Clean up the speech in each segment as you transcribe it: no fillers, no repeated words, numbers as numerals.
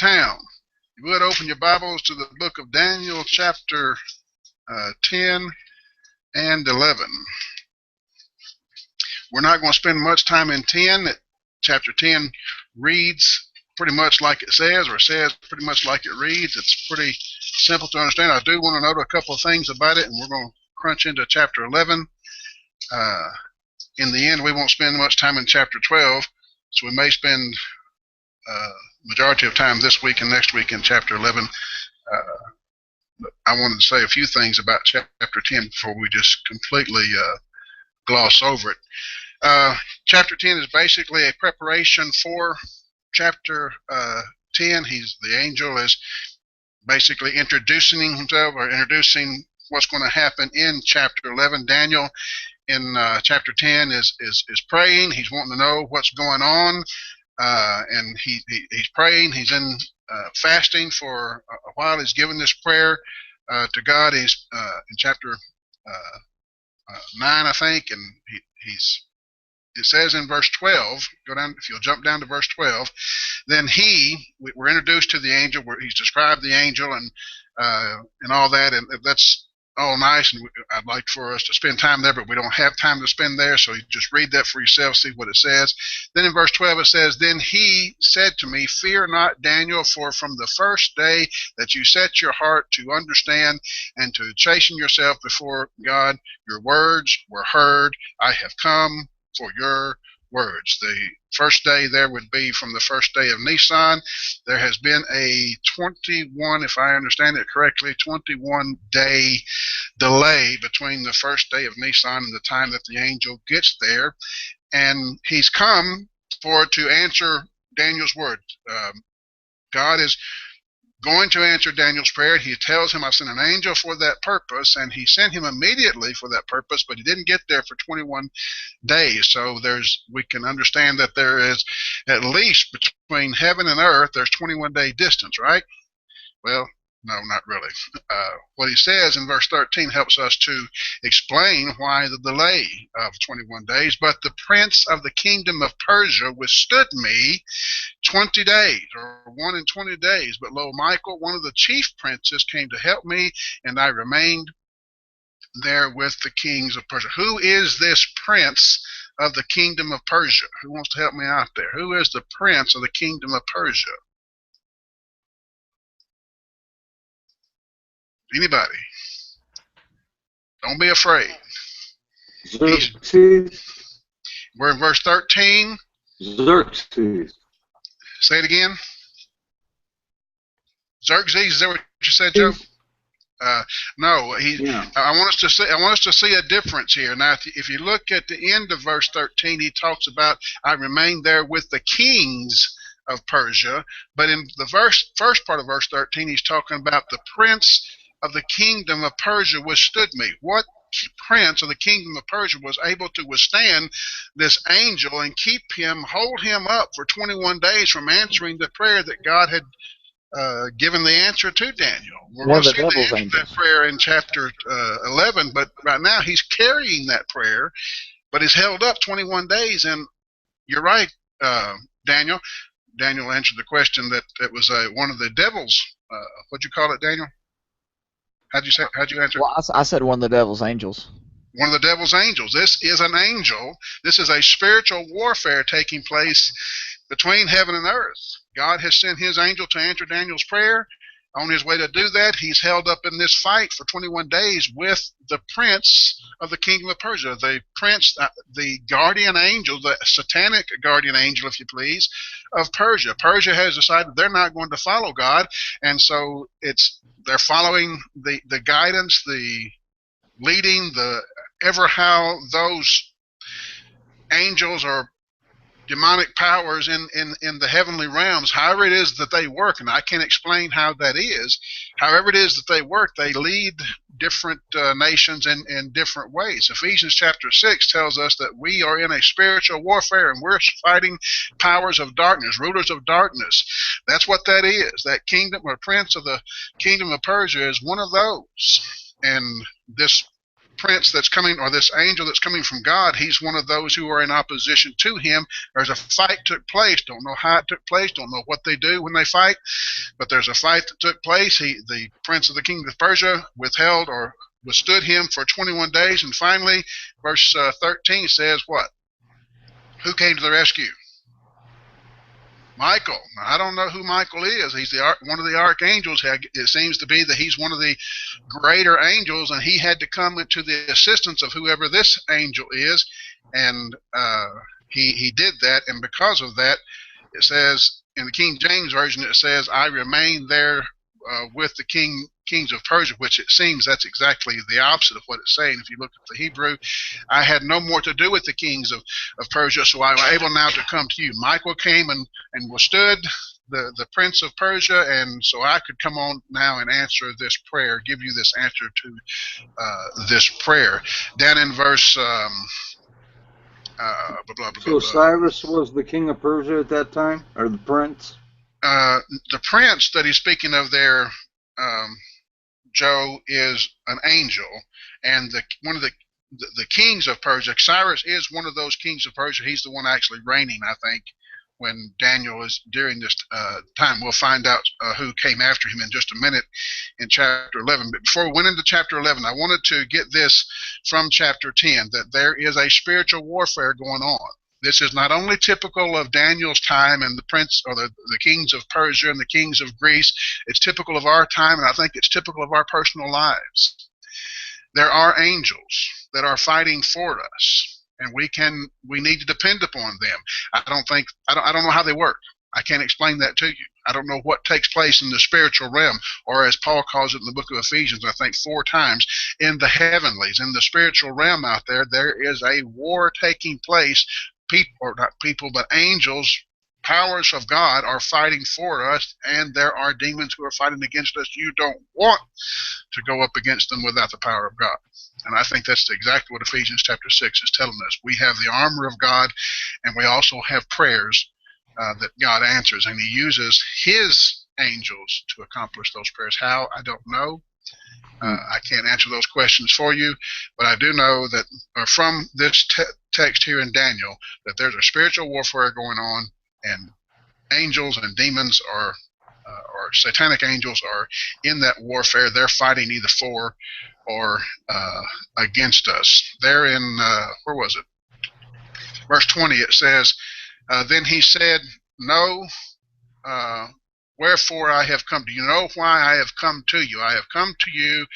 town. You would open your Bibles to the book of Daniel, chapter 10 and 11. We're not going to spend much time in 10. Chapter 10 reads pretty much like it says, or says pretty much like it reads. It's pretty simple to understand. I do want to note a couple of things about it, and we're going to crunch into chapter 11. In the end, we won't spend much time in chapter 12, so we may spend majority of time this week and next week in chapter 11. I wanted to say a few things about chapter 10 before we just completely gloss over it. Chapter 10 is basically a preparation for chapter 10. The angel is basically introducing himself, or introducing what's going to happen in chapter 11. Daniel in chapter 10 is praying. He's wanting to know what's going on, and he's praying. He's in fasting for a while. He's given this prayer to God. He's in chapter 9, I think, and it says in verse 12, go down, if you'll jump down to verse 12, then we're introduced to the angel, where he's described the angel and all that, and that's all nice, and I'd like for us to spend time there, but we don't have time to spend there, so you just read that for yourself, see what it says. Then in verse 12 it says, then he said to me, fear not, Daniel, for from the first day that you set your heart to understand and to chasten yourself before God, your words were heard. I have come for your words. The first day there would be from the first day of Nisan. There has been a 21, if I understand it correctly, 21-day delay between the first day of Nisan and the time that the angel gets there. And he's come to answer Daniel's word. God is going to answer Daniel's prayer. He tells him, I sent an angel for that purpose, and he sent him immediately for that purpose, but he didn't get there for 21 days. So we can understand that there is, at least between heaven and earth, there's 21-day distance, right? Well, no, not really. What he says in verse 13 helps us to explain why the delay of 21 days. But the prince of the kingdom of Persia withstood me 20 days, or 1 and 20 days. But lo, Michael, one of the chief princes, came to help me, and I remained there with the kings of Persia. Who is this prince of the kingdom of Persia? Who wants to help me out there? Who is the prince of the kingdom of Persia? Anybody? Don't be afraid. Xerxes. We're in verse 13. Xerxes. Say it again. Xerxes. Is that what you said, Joe? No. Yeah. I want us to see a difference here. Now, if you look at the end of verse 13, he talks about, I remained there with the kings of Persia. But in the first part of verse 13, he's talking about the prince of the kingdom of Persia withstood me. What prince of the kingdom of Persia was able to withstand this angel and hold him up for 21 days from answering the prayer that God had given the answer to Daniel? We're going to see the answer to that prayer in chapter 11, but right now he's carrying that prayer, but he's held up 21 days. And you're right, Daniel. Daniel answered the question that it was one of the devil's, what'd you call it, Daniel? How'd you answer? Well, I said one of the devil's angels. One of the devil's angels. This is an angel. This is a spiritual warfare taking place between heaven and earth. God has sent his angel to answer Daniel's prayer. On his way to do that, he's held up in this fight for 21 days with the prince of the kingdom of Persia, the prince, the guardian angel, the satanic guardian angel, if you please, of Persia. Persia has decided they're not going to follow God, and so they're following the guidance, the leading, how those angels are demonic powers in the heavenly realms, however it is that they work, and I can't explain how that is. However it is that they work, they lead different nations in different ways. Ephesians chapter 6 tells us that we are in a spiritual warfare, and we're fighting powers of darkness, rulers of darkness. That's what that is. That kingdom, or prince of the kingdom of Persia, is one of those. And this prince that's coming, or this angel that's coming from God, he's one of those who are in opposition to him. There's a fight took place. Don't know how it took place. Don't know what they do when they fight. But there's a fight that took place. The prince of the kingdom of Persia withheld or withstood him for 21 days. And finally, verse 13 says what? Who came to the rescue? Michael. Now, I don't know who Michael is. He's one of the archangels. It seems to be that he's one of the greater angels, and he had to come to the assistance of whoever this angel is, and he did that. And because of that, it says in the King James Version, it says, I remained there with the kings of Persia, which it seems that's exactly the opposite of what it's saying. If you look at the Hebrew, I had no more to do with the kings of Persia, so I was able now to come to you. Michael came and withstood the prince of Persia, and so I could come on now and answer this prayer, give you this answer to this prayer. Down in verse So Cyrus was the king of Persia at that time, or the prince? The prince that he's speaking of there, Joe, is an angel, and one of the kings of Persia. Cyrus is one of those kings of Persia. He's the one actually reigning, I think, when Daniel is during this time. We'll find out who came after him in just a minute in chapter 11. But before we went into chapter 11, I wanted to get this from chapter 10, that there is a spiritual warfare going on. This is not only typical of Daniel's time and the prince or the kings of Persia and the kings of Greece. It's typical of our time, and I think it's typical of our personal lives. There are angels that are fighting for us, and we need to depend upon them. I don't know how they work. I can't explain that to you. I don't know what takes place in the spiritual realm, or as Paul calls it in the book of Ephesians, I think 4 times, in the heavenlies, in the spiritual realm out there. There is a war taking place. People, or not people, but angels, powers of God are fighting for us, and there are demons who are fighting against us. You don't want to go up against them without the power of God. And I think that's exactly what Ephesians chapter 6 is telling us. We have the armor of God, and we also have prayers that God answers, and he uses his angels to accomplish those prayers. How? I don't know. I can't answer those questions for you, but I do know that from this text here in Daniel, that there's a spiritual warfare going on, and angels and demons or satanic angels are in that warfare. They're fighting either for or against us. There in, where was it? Verse 20, it says, then he said, no, wherefore I have come to you. Know why I have come to you. I have come to you.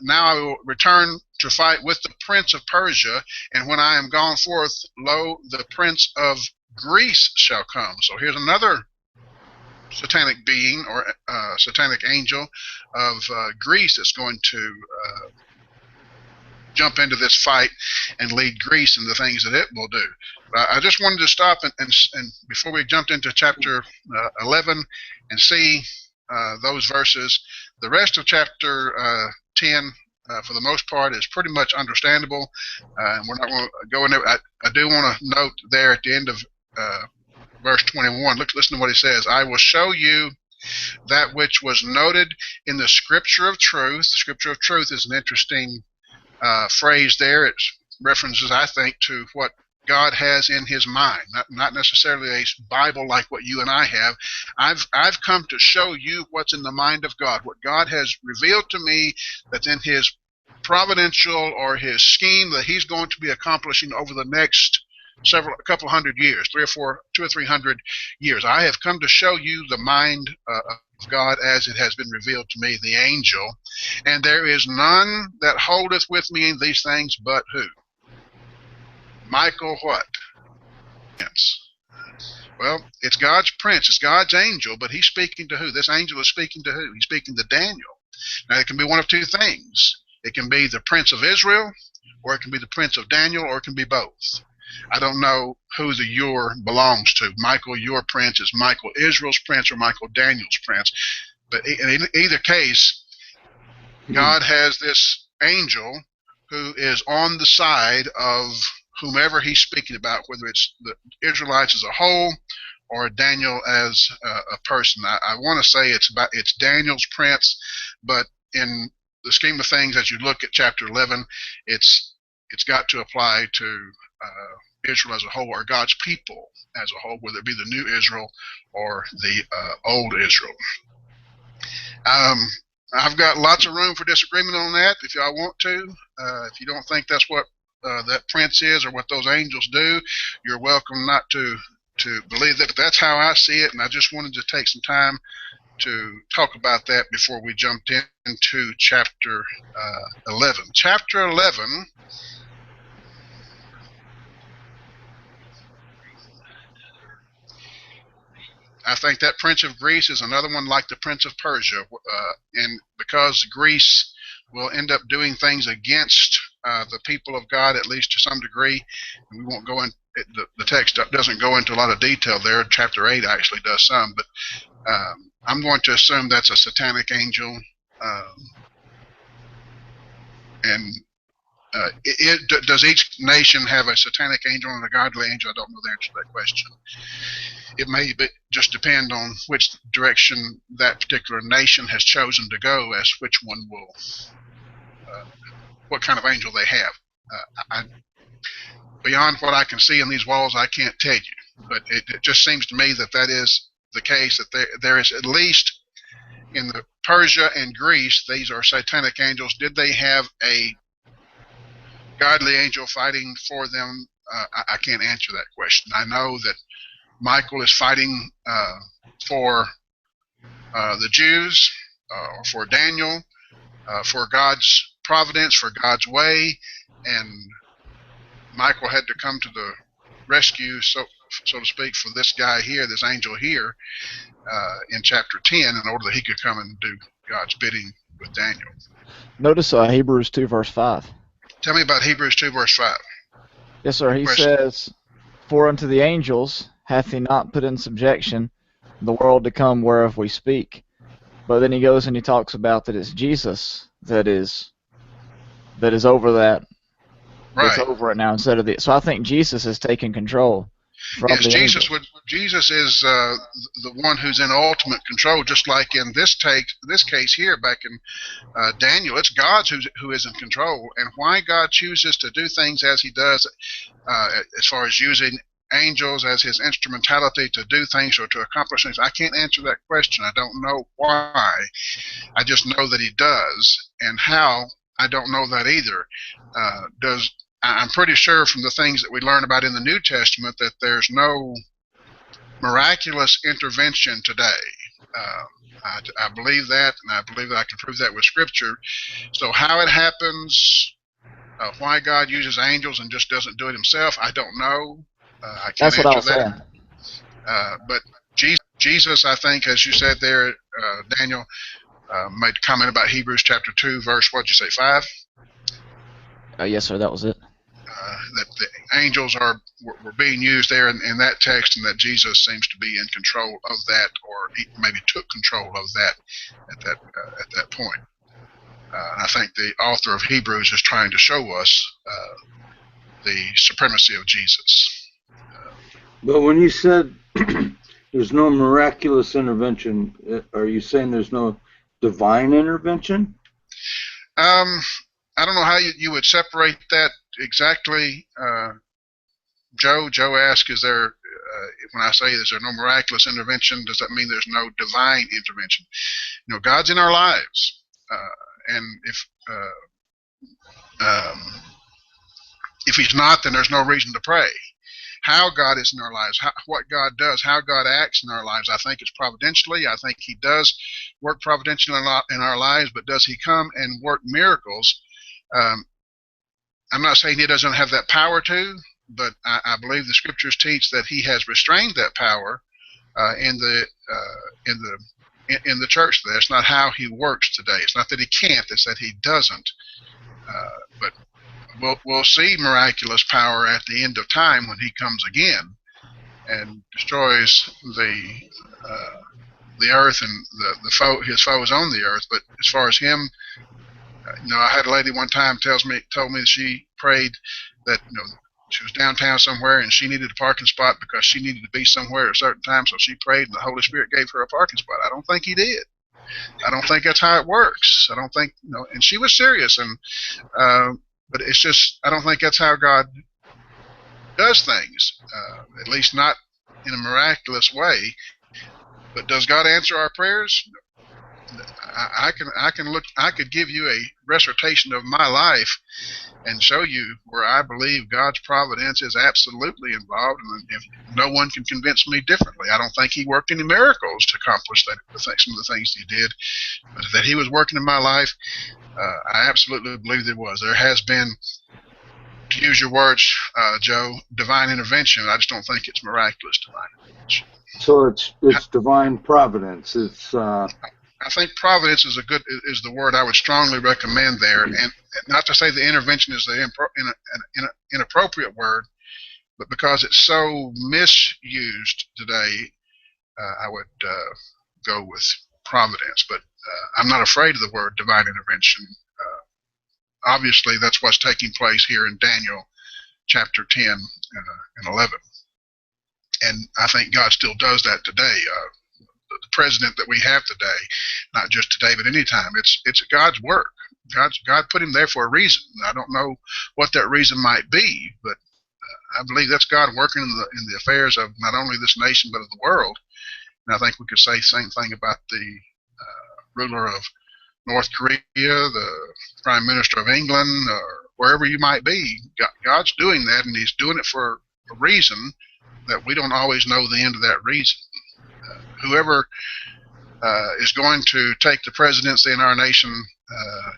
Now I will return to fight with the prince of Persia, and when I am gone forth, lo, the prince of Greece shall come. So here's another satanic being or satanic angel of Greece that's going to jump into this fight and lead Greece in the things that it will do. I just wanted to stop and before we jumped into chapter 11 and see those verses. The rest of chapter 10, for the most part, is pretty much understandable, and we're not going to go in there. I do want to note there at the end of verse 21, listen to what he says. I will show you that which was noted in the scripture of truth. Scripture of truth is an interesting phrase there. It references, I think, to what God has in his mind, not necessarily a Bible like what you and I have. I've come to show you what's in the mind of God, what God has revealed to me that's in his providential or his scheme that he's going to be accomplishing over the next a couple hundred years, 200 or 300 years. I have come to show you the mind of God as it has been revealed to me, the angel. And there is none that holdeth with me in these things but who? Michael what? Yes. Well, it's God's prince, it's God's angel, but he's speaking to who? This angel is speaking to who? He's speaking to Daniel. Now, it can be one of two things. It can be the prince of Israel, or it can be the prince of Daniel, or it can be both. I don't know who the your belongs to. Michael, your prince, is Michael Israel's prince or Michael Daniel's prince? But in either case, God has this angel who is on the side of whomever he's speaking about, whether it's the Israelites as a whole or Daniel as a person. I want to say it's Daniel's prince, but in the scheme of things, as you look at chapter 11, it's got to apply to Israel as a whole, or God's people as a whole, whether it be the new Israel or the old Israel. I've got lots of room for disagreement on that if y'all want to. If you don't think that's what that prince is or what those angels do, you're welcome not to believe that. But that's how I see it, and I just wanted to take some time to talk about that before we jumped into chapter 11. Chapter 11 I think that Prince of Greece is another one like the Prince of Persia, and because Greece will end up doing things against the people of God, at least to some degree. And we won't go in. The text doesn't go into a lot of detail there. Chapter 8 actually does some, but I'm going to assume that's a satanic angel, and does each nation have a satanic angel and a godly angel? I don't know the answer to that question. It may just depend on which direction that particular nation has chosen to go as which one will, what kind of angel they have. Beyond what I can see in these walls, I can't tell you, but it just seems to me that that is the case, that there is, at least in the Persia and Greece, these are satanic angels. Did they have a godly angel fighting for them? I can't answer that question. I know that Michael is fighting for the Jews, for Daniel, for God's providence, for God's way, and Michael had to come to the rescue, so to speak, for this guy here, this angel here, in chapter 10, in order that he could come and do God's bidding with Daniel. Notice Hebrews 2 verse 5. Tell me about Hebrews 2 verse 5. Yes, sir. He says, "For unto the angels hath he not put in subjection the world to come whereof we speak." But then he goes and he talks about that it's Jesus that is over that. Right. That's over it now instead of the. So I think Jesus is taking control from yes, the Jesus angels. Jesus is the one who's in ultimate control, just like in this case here, back in Daniel. It's God who is in control, and why God chooses to do things as He does, as far as using angels as His instrumentality to do things or to accomplish things, I can't answer that question. I don't know why. I just know that He does, and how, I don't know that either. I'm pretty sure from the things that we learn about in the New Testament that there's no miraculous intervention today. I believe that, and I believe that I can prove that with Scripture. So how it happens, why God uses angels and just doesn't do it Himself, I don't know. I can't That's what I answer was that. saying. But Jesus, I think, as you said there, Daniel, made a comment about Hebrews chapter 2, verse, what'd you say, 5? Yes, sir. That was it. That the angels were being used there in that text, and that Jesus seems to be in control of that, or he maybe took control of that at that point. And I think the author of Hebrews is trying to show us the supremacy of Jesus. But when you said there's no miraculous intervention, are you saying there's no divine intervention? I don't know how you would separate that exactly, Joe. Joe asked, is there, when I say is there no miraculous intervention, does that mean there's no divine intervention? You know, God's in our lives, and if He's not, then there's no reason to pray. How God is in our lives, what God does, how God acts in our lives, I think it's providentially. I think He does work providentially in our lives, but does He come and work miracles? I'm not saying He doesn't have that power to, but I believe the Scriptures teach that He has restrained that power in the church. That's not how He works today. It's not that He can't; it's that He doesn't. But we'll see miraculous power at the end of time when He comes again and destroys the earth and His foes on the earth. But as far as Him, you know, I had a lady one time told me that she prayed that, you know, she was downtown somewhere and she needed a parking spot because she needed to be somewhere at a certain time, so she prayed and the Holy Spirit gave her a parking spot. I don't think He did. I don't think that's how it works. I don't think, and she was serious, and but it's just, I don't think that's how God does things, at least not in a miraculous way. But does God answer our prayers? I could give you a recitation of my life and show you where I believe God's providence is absolutely involved, and if no one can convince me differently. I don't think He worked any miracles to accomplish some of the things He did, but that He was working in my life, I absolutely believe there was. There has been, to use your words, Joe, divine intervention. I just don't think it's miraculous divine intervention. So it's divine providence. It's I think providence is the word I would strongly recommend there, and not to say the intervention is the inappropriate word, but because it's so misused today, I would go with providence. But I'm not afraid of the word divine intervention. Obviously, that's what's taking place here in Daniel chapter 10 and 11, and I think God still does that today. The president that we have today, not just today, but any time, it's God's work. God put him there for a reason. I don't know what that reason might be, but I believe that's God working in the affairs of not only this nation but of the world. And I think we could say the same thing about the ruler of North Korea, the Prime Minister of England, or wherever you might be. God's doing that, and He's doing it for a reason that we don't always know the end of that reason. Whoever is going to take the presidency in our nation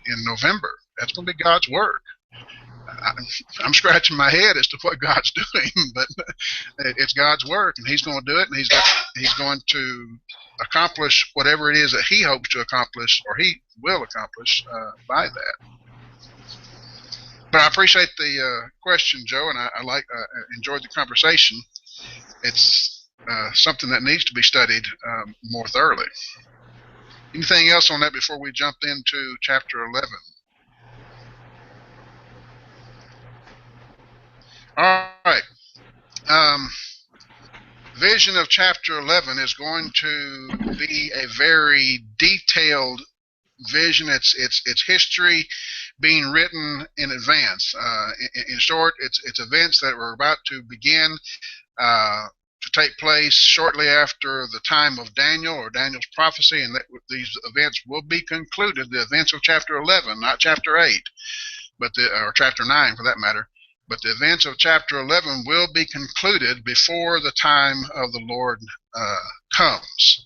in November, that's going to be God's work. I'm scratching my head as to what God's doing, but it's God's work, and He's going to do it, and He's going to accomplish whatever it is that He hopes to accomplish, or He will accomplish by that. But I appreciate the question, Joe, and I enjoyed the conversation. It's something that needs to be studied more thoroughly. Anything else on that before we jump into chapter 11? All right. Vision of chapter 11 is going to be a very detailed vision. It's history being written in advance. In short, it's events that were about to begin to take place shortly after the time of Daniel, or Daniel's prophecy, and that these events will be concluded. The events of chapter 11, not chapter 8, or chapter 9 for that matter. But the events of chapter 11 will be concluded before the time of the Lord comes.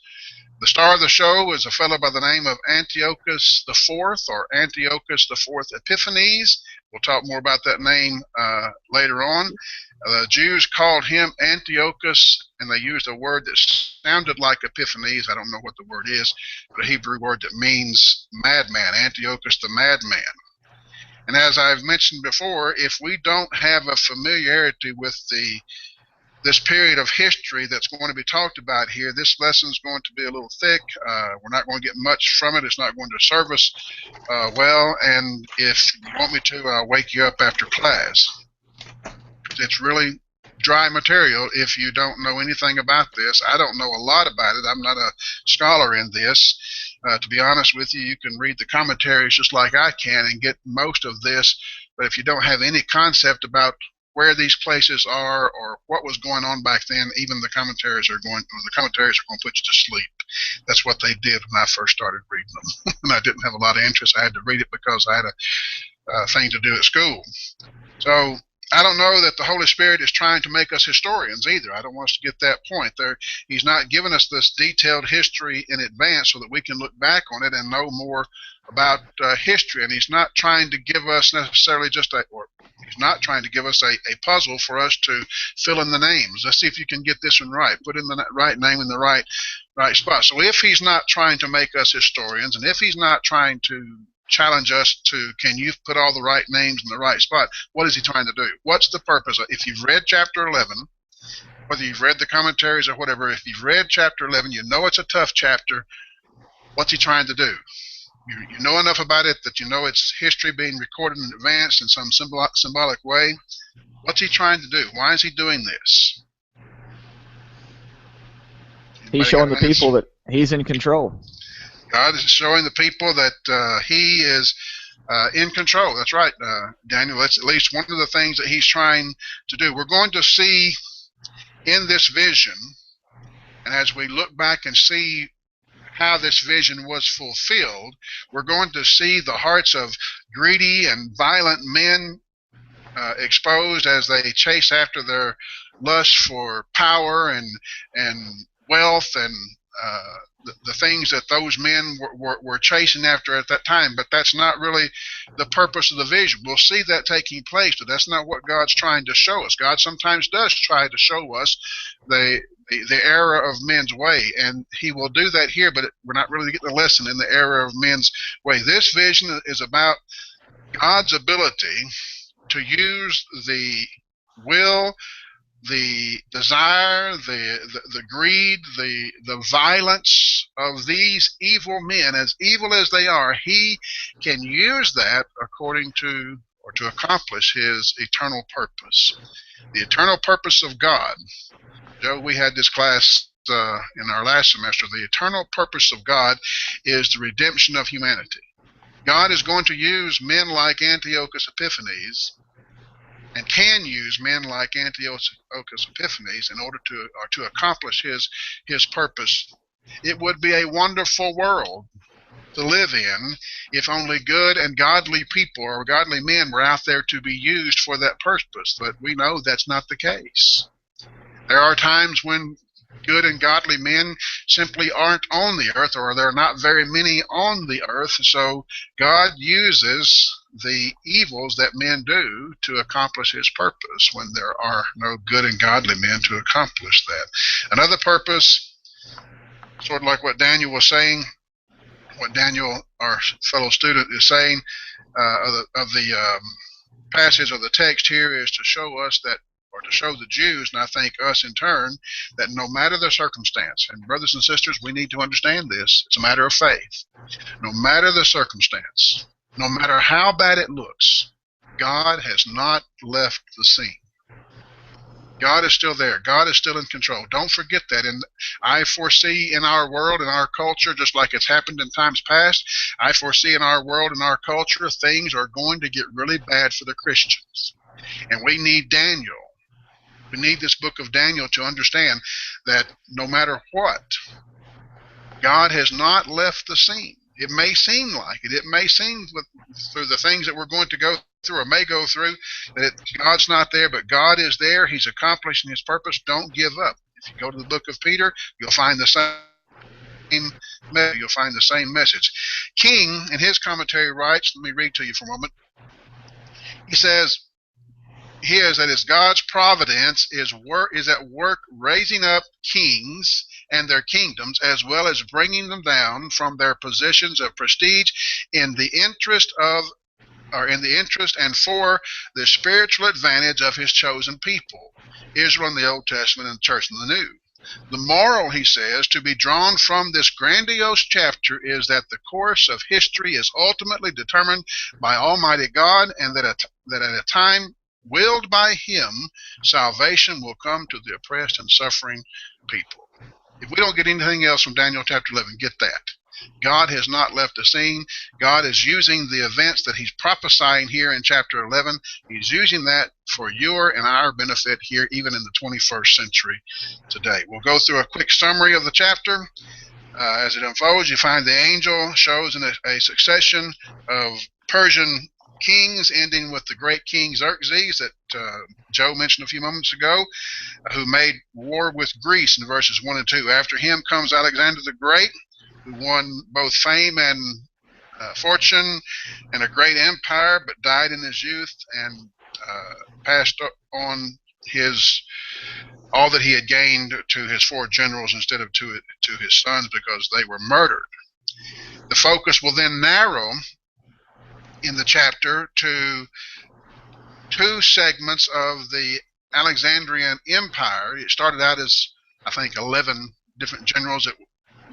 The star of the show is a fellow by the name of Antiochus IV, or Antiochus IV Epiphanes. We'll talk more about that name later on. The Jews called him Antiochus, and they used a word that sounded like Epiphanes. I don't know what the word is, but a Hebrew word that means madman, Antiochus the madman. And as I've mentioned before, if we don't have a familiarity with this period of history that's going to be talked about here, this lesson's going to be a little thick. We're not going to get much from it. It's not going to serve us well. And if you want me to, I'll wake you up after class. It's really dry material if you don't know anything about this. I don't know a lot about it. I'm not a scholar in this. To be honest with you, you can read the commentaries just like I can and get most of this. But if you don't have any concept about where these places are or what was going on back then, even the commentaries are going to put you to sleep. That's what they did when I first started reading them. And I didn't have a lot of interest. I had to read it because I had a thing to do at school. So I don't know that the Holy Spirit is trying to make us historians either. I don't want us to get that point there. He's not giving us this detailed history in advance so that we can look back on it and know more about history. And He's not trying to give us necessarily He's not trying to give us a puzzle for us to fill in the names. Let's see if you can get this one right. Put in the right name in the right spot. So if He's not trying to make us historians, and if He's not trying to challenge us to, can you put all the right names in the right spot, what is He trying to do? What's the purpose? If you've read chapter 11, whether you've read the commentaries or whatever, if you've read chapter 11, you know it's a tough chapter. What's He trying to do? You know enough about it that you know it's history being recorded in advance in some symbolic way. What's He trying to do? Why is He doing this? He's showing the people that He's in control. God is showing the people that He is in control. That's right, Daniel. That's at least one of the things that He's trying to do. We're going to see in this vision, and as we look back and see how this vision was fulfilled, we're going to see the hearts of greedy and violent men exposed as they chase after their lust for power and wealth and the things that those men were chasing after at that time. But that's not really the purpose of the vision. We'll see that taking place, but that's not what God's trying to show us. God sometimes does try to show us the error of men's way, and He will do that here, but we're not really getting a lesson in the error of men's way. This vision is about God's ability to use the will, the desire, the greed, the violence of these evil men, as evil as they are. He can use that according to or to accomplish His eternal purpose. The eternal purpose of God. Joe, we had this class in our last semester. The eternal purpose of God is the redemption of humanity. God is going to use men like Antiochus Epiphanes, and can use men like Antiochus Epiphanes in order to accomplish his purpose. It would be a wonderful world to live in if only good and godly people or godly men were out there to be used for that purpose. But we know that's not the case. There are times when good and godly men simply aren't on the earth, or there are not very many on the earth. So God uses the evils that men do to accomplish His purpose when there are no good and godly men to accomplish that. Another purpose, sort of like what Daniel was saying, what Daniel, our fellow student, is saying of the passage of the text here, is to show us that, or to show the Jews, and I think us in turn, that no matter the circumstance, and brothers and sisters, we need to understand this, it's a matter of faith. No matter the circumstance, no matter how bad it looks, God has not left the scene. God is still there. God is still in control. Don't forget that. And I foresee in our world, in our culture, just like it's happened in times past, I foresee in our world, in our culture, things are going to get really bad for the Christians. And we need Daniel. We need this book of Daniel to understand that no matter what, God has not left the scene. It may seem like it. It may seem through the things that we're going to go through or may go through that God's not there, but God is there. He's accomplishing His purpose. Don't give up. If you go to the book of Peter, you'll find the same message. King, in his commentary, writes, let me read to you for a moment. He says, that is God's providence is at work raising up kings and their kingdoms, as well as bringing them down from their positions of prestige in the interest and for the spiritual advantage of His chosen people, Israel in the Old Testament and the church in the New. The moral, he says, to be drawn from this grandiose chapter is that the course of history is ultimately determined by Almighty God, and that at a time willed by Him, salvation will come to the oppressed and suffering people. If we don't get anything else from Daniel chapter 11, get that. God has not left the scene. God is using the events that He's prophesying here in chapter 11. He's using that for your and our benefit here, even in the 21st century today. We'll go through a quick summary of the chapter. As it unfolds, you find the angel shows in a succession of Persian kings, ending with the great king Xerxes that Joe mentioned a few moments ago, who made war with Greece in verses 1 and 2. After him comes Alexander the Great, who won both fame and fortune and a great empire, but died in his youth and passed on all that he had gained to his 4 generals instead of to his sons, because they were murdered. The focus will then narrow in the chapter to 2 segments of the Alexandrian Empire. It started out as, I think, 11 different generals. It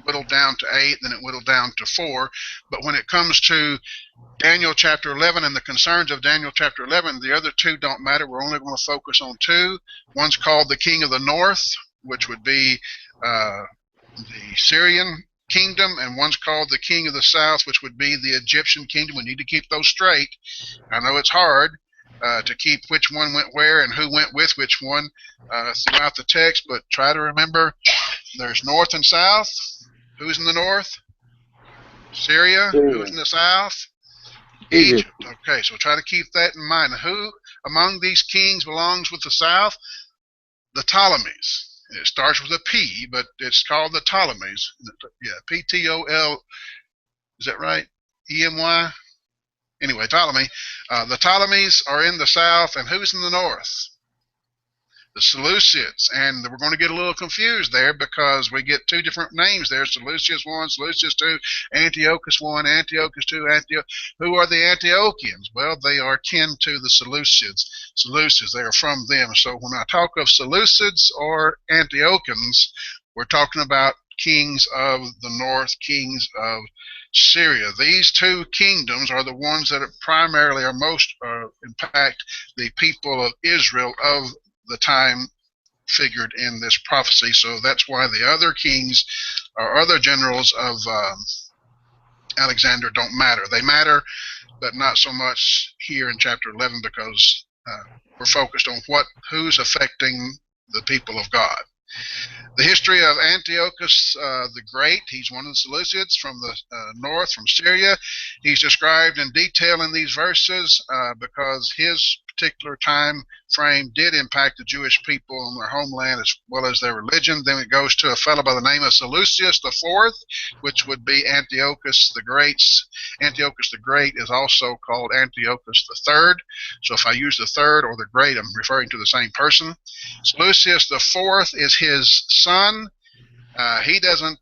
whittled down to 8, then it whittled down to 4. But when it comes to Daniel chapter 11 and the concerns of Daniel chapter 11, the other 2 don't matter. We're only going to focus on 2. One's called the King of the North, which would be the Syrian kingdom, and one's called the king of the south, which would be the Egyptian kingdom. We need to keep those straight. I know it's hard to keep which one went where and who went with which one throughout the text, but try to remember there's north and south. Who's in the north? Syria. Who's in the south? Egypt. Okay, so try to keep that in mind. Who among these kings belongs with the south? The Ptolemies. It starts with a P, but it's called the Ptolemies. Yeah, P-T-O-L. Is that right? E-M-Y? Anyway, Ptolemy. The Ptolemies are in the south, and who's in the north? The Seleucids. And we're going to get a little confused there because we get two different names there. Seleucus 1, Seleucus 2, Antiochus 1, Antiochus 2, Who are the Antiochians? Well, they are kin to the Seleucids. They are from them. So when I talk of Seleucids or Antiochians, we're talking about kings of the north, kings of Syria. These two kingdoms are the ones that primarily are most impact the people of Israel of the time figured in this prophecy. So that's why the other kings or other generals of Alexander don't matter. They matter, but not so much here in chapter 11 because we're focused on who's affecting the people of God. The history of Antiochus the Great. He's one of the Seleucids from the north, from Syria. He's described in detail in these verses because his particular time frame did impact the Jewish people on their homeland as well as their religion. Then it goes to a fellow by the name of Seleucus the Fourth, which would be Antiochus the Great. Antiochus the Great is also called Antiochus the Third. So if I use the third or the great, I'm referring to the same person. Seleucus the Fourth is his son. He doesn't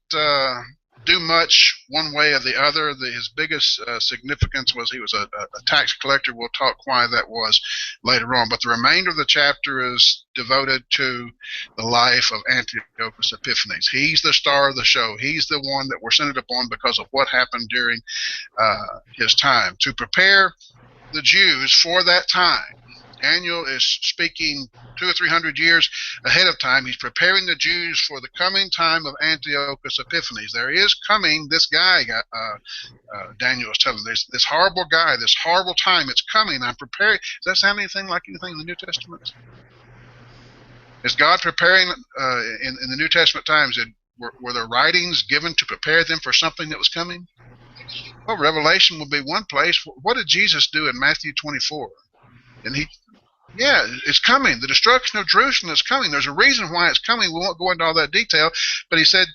do much one way or the other. His biggest significance was he was a tax collector. We'll talk why that was later on. But the remainder of the chapter is devoted to the life of Antiochus Epiphanes. He's the star of the show. He's the one that we're centered upon because of what happened during his time. To prepare the Jews for that time, Daniel is speaking 200 or 300 years ahead of time. He's preparing the Jews for the coming time of Antiochus Epiphanes. There is coming this guy, Daniel is telling us, this horrible guy, this horrible time. It's coming. I'm preparing. Does that sound anything like anything in the New Testament? Is God preparing in the New Testament times? Were there writings given to prepare them for something that was coming? Well, Revelation will be one place. What did Jesus do in Matthew 24? And yeah, it's coming. The destruction of Jerusalem is coming. There's a reason why it's coming. We won't go into all that detail, but he said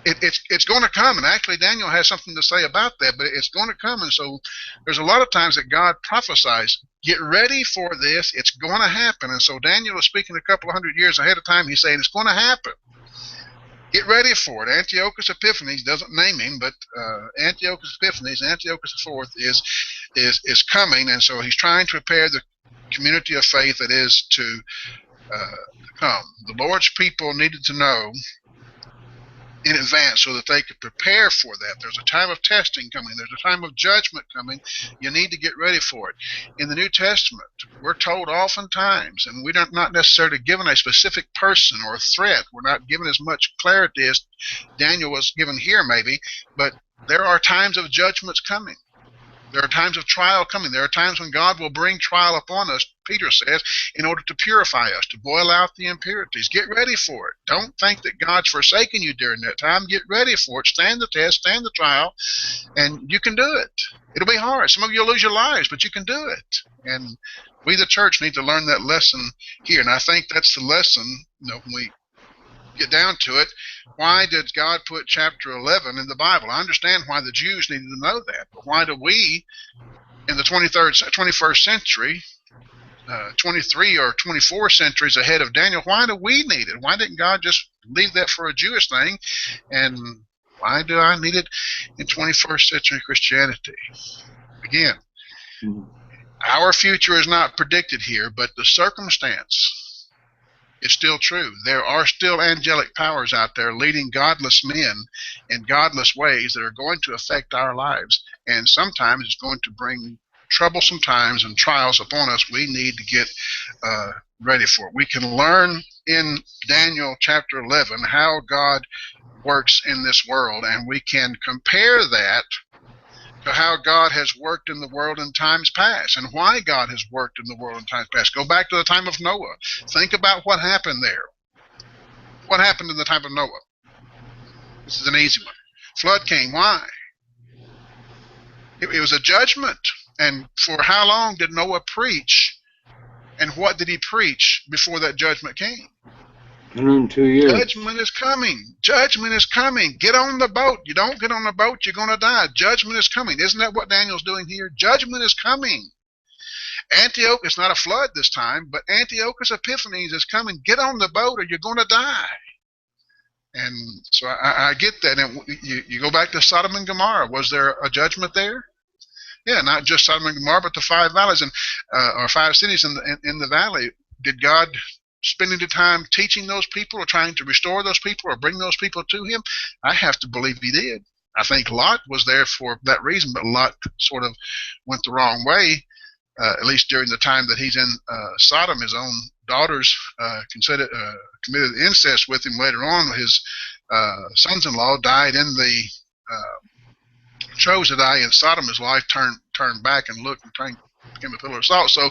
it's going to come. And actually, Daniel has something to say about that, but it's going to come. And so there's a lot of times that God prophesies, get ready for this. It's going to happen. And so Daniel is speaking a couple of hundred years ahead of time. He's saying it's going to happen. Get ready for it. Antiochus Epiphanes doesn't name him, but Antiochus Epiphanes, Antiochus IV, is coming. And so he's trying to prepare the community of faith that is to come. The Lord's people needed to know in advance so that they could prepare for that. There's a time of testing coming. There's a time of judgment coming. You need to get ready for it. In the New Testament, we're told oftentimes, and we're not necessarily given a specific person or a threat. We're not given as much clarity as Daniel was given here maybe, but there are times of judgments coming. There are times of trial coming. There are times when God will bring trial upon us, Peter says, in order to purify us, to boil out the impurities. Get ready for it. Don't think that God's forsaken you during that time. Get ready for it. Stand the test, stand the trial, and you can do it. It'll be hard. Some of you will lose your lives, but you can do it. And we, the church, need to learn that lesson here. And I think that's the lesson, when we get down to it. Why did God put chapter 11 in the Bible? I understand why the Jews needed to know that, but why do we in the 21st century, 23 or 24 centuries ahead of Daniel, why do we need it? Why didn't God just leave that for a Jewish thing? And why do I need it in 21st century Christianity? Again, our future is not predicted here, but the circumstance is still true. There are still angelic powers out there leading godless men in godless ways that are going to affect our lives. And sometimes it's going to bring troublesome times and trials upon us. We need to get ready for it. We can learn in Daniel chapter 11 how God works in this world, and we can compare that to how God has worked in the world in times past and why God has worked in the world in times past. Go back to the time of Noah. Think about what happened there. What happened in the time of Noah? This is an easy one. Flood came. Why? It was a judgment. And for how long did Noah preach? And what did he preach before that judgment came? 102 years. Judgment is coming. Judgment is coming. Get on the boat. You don't get on the boat, you're going to die. Judgment is coming. Isn't that what Daniel's doing here? Judgment is coming. Antiochus, it's not a flood this time, but Antiochus Epiphanes is coming. Get on the boat or you're going to die. And so I get that. And you go back to Sodom and Gomorrah. Was there a judgment there? Yeah, not just Sodom and Gomorrah, but the 5 valleys and or 5 cities in the valley. Did God spend any time teaching those people or trying to restore those people or bring those people to him? I have to believe he did. I think Lot was there for that reason, but Lot sort of went the wrong way, at least during the time that he's in Sodom. His own daughters committed incest with him later on. His sons-in-law died in the chose to die in Sodom. His life turned back and looked and became a pillar of salt. So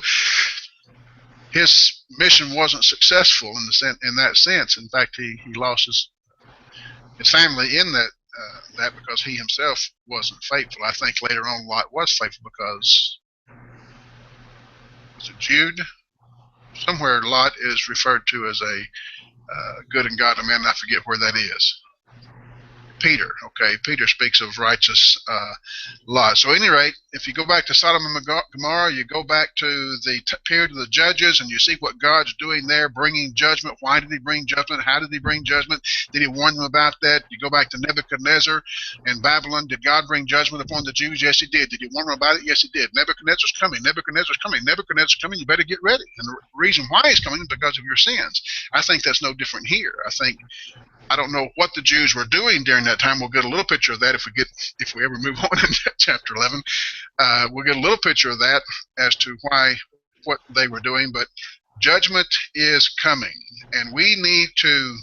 his mission wasn't successful in that sense. In fact, he lost his family in that because he himself wasn't faithful. I think later on Lot was faithful because, was it Jude? Somewhere Lot is referred to as a good and godly man. I forget where that is. Peter, okay. Peter speaks of righteous Lot. So at any rate, if you go back to Sodom and Gomorrah, you go back to the period of the judges, and you see what God's doing there, bringing judgment. Why did he bring judgment? How did he bring judgment? Did he warn them about that? You go back to Nebuchadnezzar and Babylon. Did God bring judgment upon the Jews? Yes, he did. Did he warn them about it? Yes, he did. Nebuchadnezzar's coming. Nebuchadnezzar's coming. Nebuchadnezzar's coming. You better get ready. And the reason why he's coming is because of your sins. I think that's no different here. I don't know what the Jews were doing during that time. We'll get a little picture of that if we ever move on in chapter 11. We'll get a little picture of that as to what they were doing. But judgment is coming, and we need to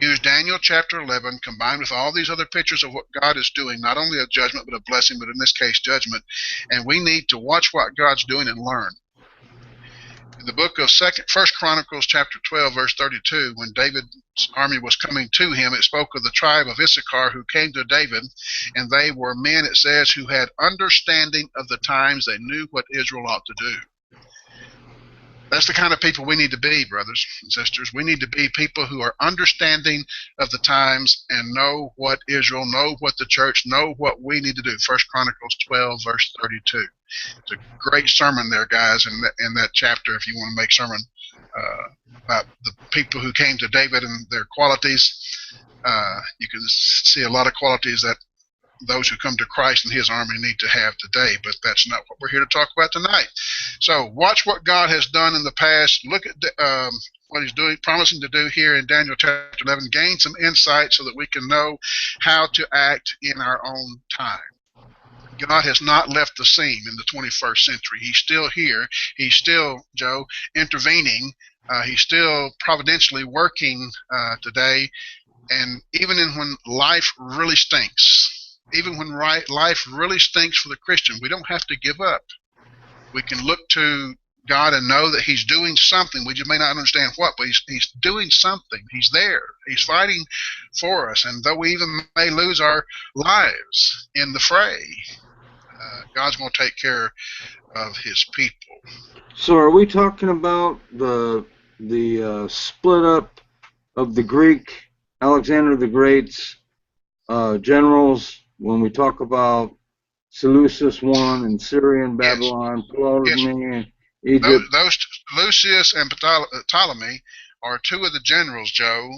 use Daniel chapter 11 combined with all these other pictures of what God is doing, not only a judgment but a blessing, but in this case judgment. And we need to watch what God's doing and learn. In the book of First Chronicles chapter 12 verse 32, when David's army was coming to him, it spoke of the tribe of Issachar who came to David, and they were men, it says, who had understanding of the times. They knew what Israel ought to do. That's the kind of people we need to be, brothers and sisters. We need to be people who are understanding of the times and know what Israel, know what the church, know what we need to do. First Chronicles 12 verse 32. It's a great sermon there, guys, in that chapter. If you want to make sermon about the people who came to David and their qualities, you can see a lot of qualities that those who come to Christ and his army need to have today, but that's not what we're here to talk about tonight. So watch what God has done in the past. Look at what he's doing, promising to do here in Daniel chapter 11. Gain some insight so that we can know how to act in our own time. God has not left the scene in the 21st century. He's still here. He's still, Joe, intervening. He's still providentially working today. And even when life really stinks, even when life really stinks for the Christian, we don't have to give up. We can look to God and know that he's doing something. We just may not understand what, but he's doing something. He's there. He's fighting for us. And though we even may lose our lives in the fray, God's going to take care of his people. So are we talking about the split up of the Greek, Alexander the Great's generals, when we talk about Seleucus I and Syrian Babylon, Ptolemy, Egypt? Those Lucius and Ptolemy are two of the generals, Joe,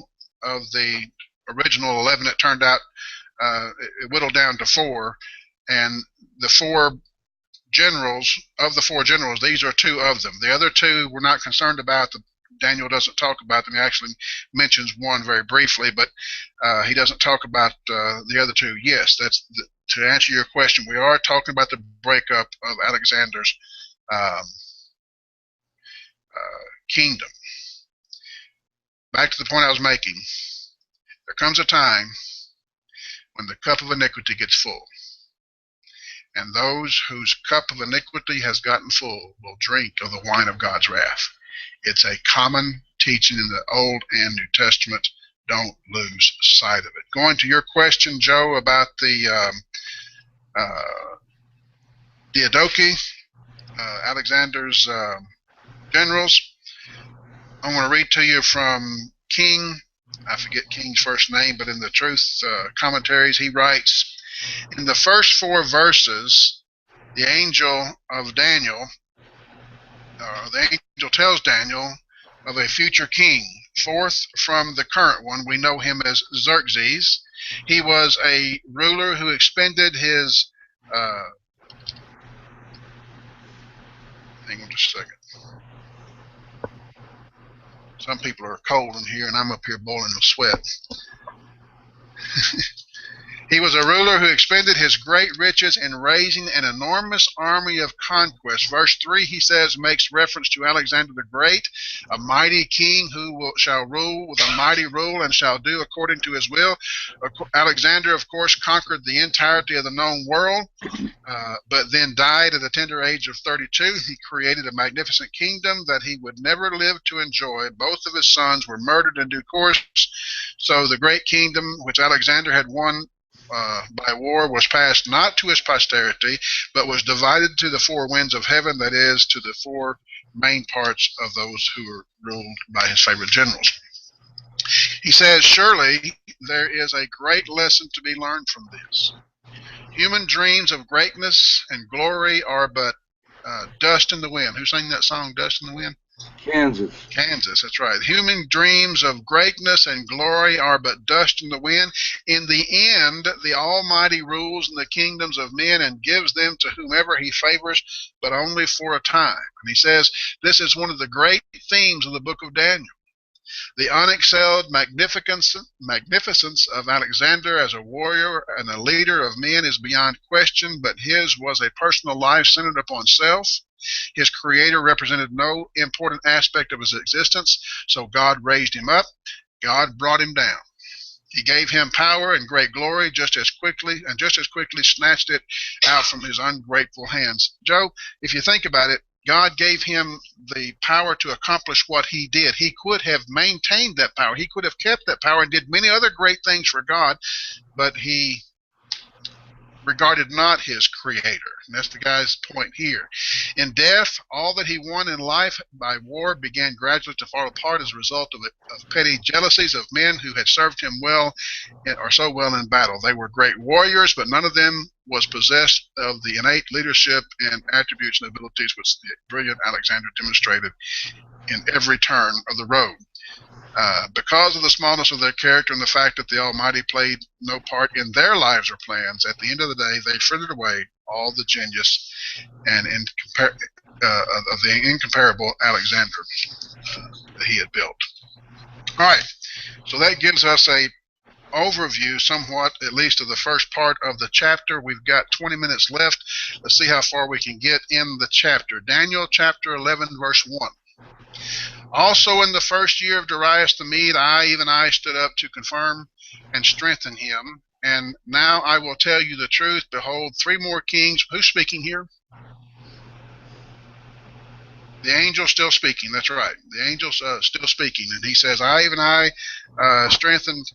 of the original 11. It turned out it whittled down to 4, and the 4 generals, of the 4 generals, these are 2 of them. The other 2 we're not concerned about. Daniel doesn't talk about them. He actually mentions one very briefly, but he doesn't talk about the other 2. Yes, to answer your question, we are talking about the breakup of Alexander's kingdom. Back to the point I was making. There comes a time when the cup of iniquity gets full. And those whose cup of iniquity has gotten full will drink of the wine of God's wrath. It's a common teaching in the Old and New Testament. Don't lose sight of it. Going to your question, Joe, about the Diadochi, Alexander's generals, I want to read to you from King. I forget King's first name, but in the Truth commentaries, he writes, in the first 4 verses, the angel of Daniel, the angel tells Daniel of a future king. Fourth from the current one, we know him as Xerxes. He was a ruler who expended his, hang on just a second. Some people are cold in here, and I'm up here boiling with sweat. He was a ruler who expended his great riches in raising an enormous army of conquest. Verse 3, he says, makes reference to Alexander the Great, a mighty king who shall rule with a mighty rule and shall do according to his will. Alexander, of course, conquered the entirety of the known world, but then died at the tender age of 32. He created a magnificent kingdom that he would never live to enjoy. Both of his sons were murdered in due course. So the great kingdom which Alexander had won by war was passed not to his posterity, but was divided to the 4 winds of heaven, that is, to the 4 main parts of those who were ruled by his favorite generals. He says, surely there is a great lesson to be learned from this. Human dreams of greatness and glory are but dust in the wind. Who sang that song, Dust in the Wind? Kansas. Kansas, that's right. Human dreams of greatness and glory are but dust in the wind. In the end, the Almighty rules in the kingdoms of men and gives them to whomever he favors, but only for a time. And he says this is one of the great themes of the book of Daniel. The unexcelled magnificence of Alexander as a warrior and a leader of men is beyond question, but his was a personal life centered upon self. His creator represented no important aspect of his existence, so God raised him up. God brought him down. He gave him power and great glory just as quickly snatched it out from his ungrateful hands. Joe, if you think about it, God gave him the power to accomplish what he did. He could have maintained that power. He could have kept that power and did many other great things for God, but he regarded not his creator. And that's the guy's point here. In death, all that he won in life by war began gradually to fall apart as a result of petty jealousies of men who had served him well or so well in battle. They were great warriors, but none of them was possessed of the innate leadership and attributes and abilities which the brilliant Alexander demonstrated in every turn of the road. Because of the smallness of their character and the fact that the Almighty played no part in their lives or plans, at the end of the day, they frittered away all the genius and of the incomparable Alexander that he had built. All right, so that gives us a overview somewhat, at least of the first part of the chapter. We've got 20 minutes left. Let's see how far we can get in the chapter. Daniel chapter 11, verse 1. Also in the first year of Darius the Mede, even I stood up to confirm and strengthen him. And now I will tell you the truth. Behold, 3 more kings. Who's speaking here? The angel's still speaking. That's right. The angel's still speaking. And he says, even I strengthened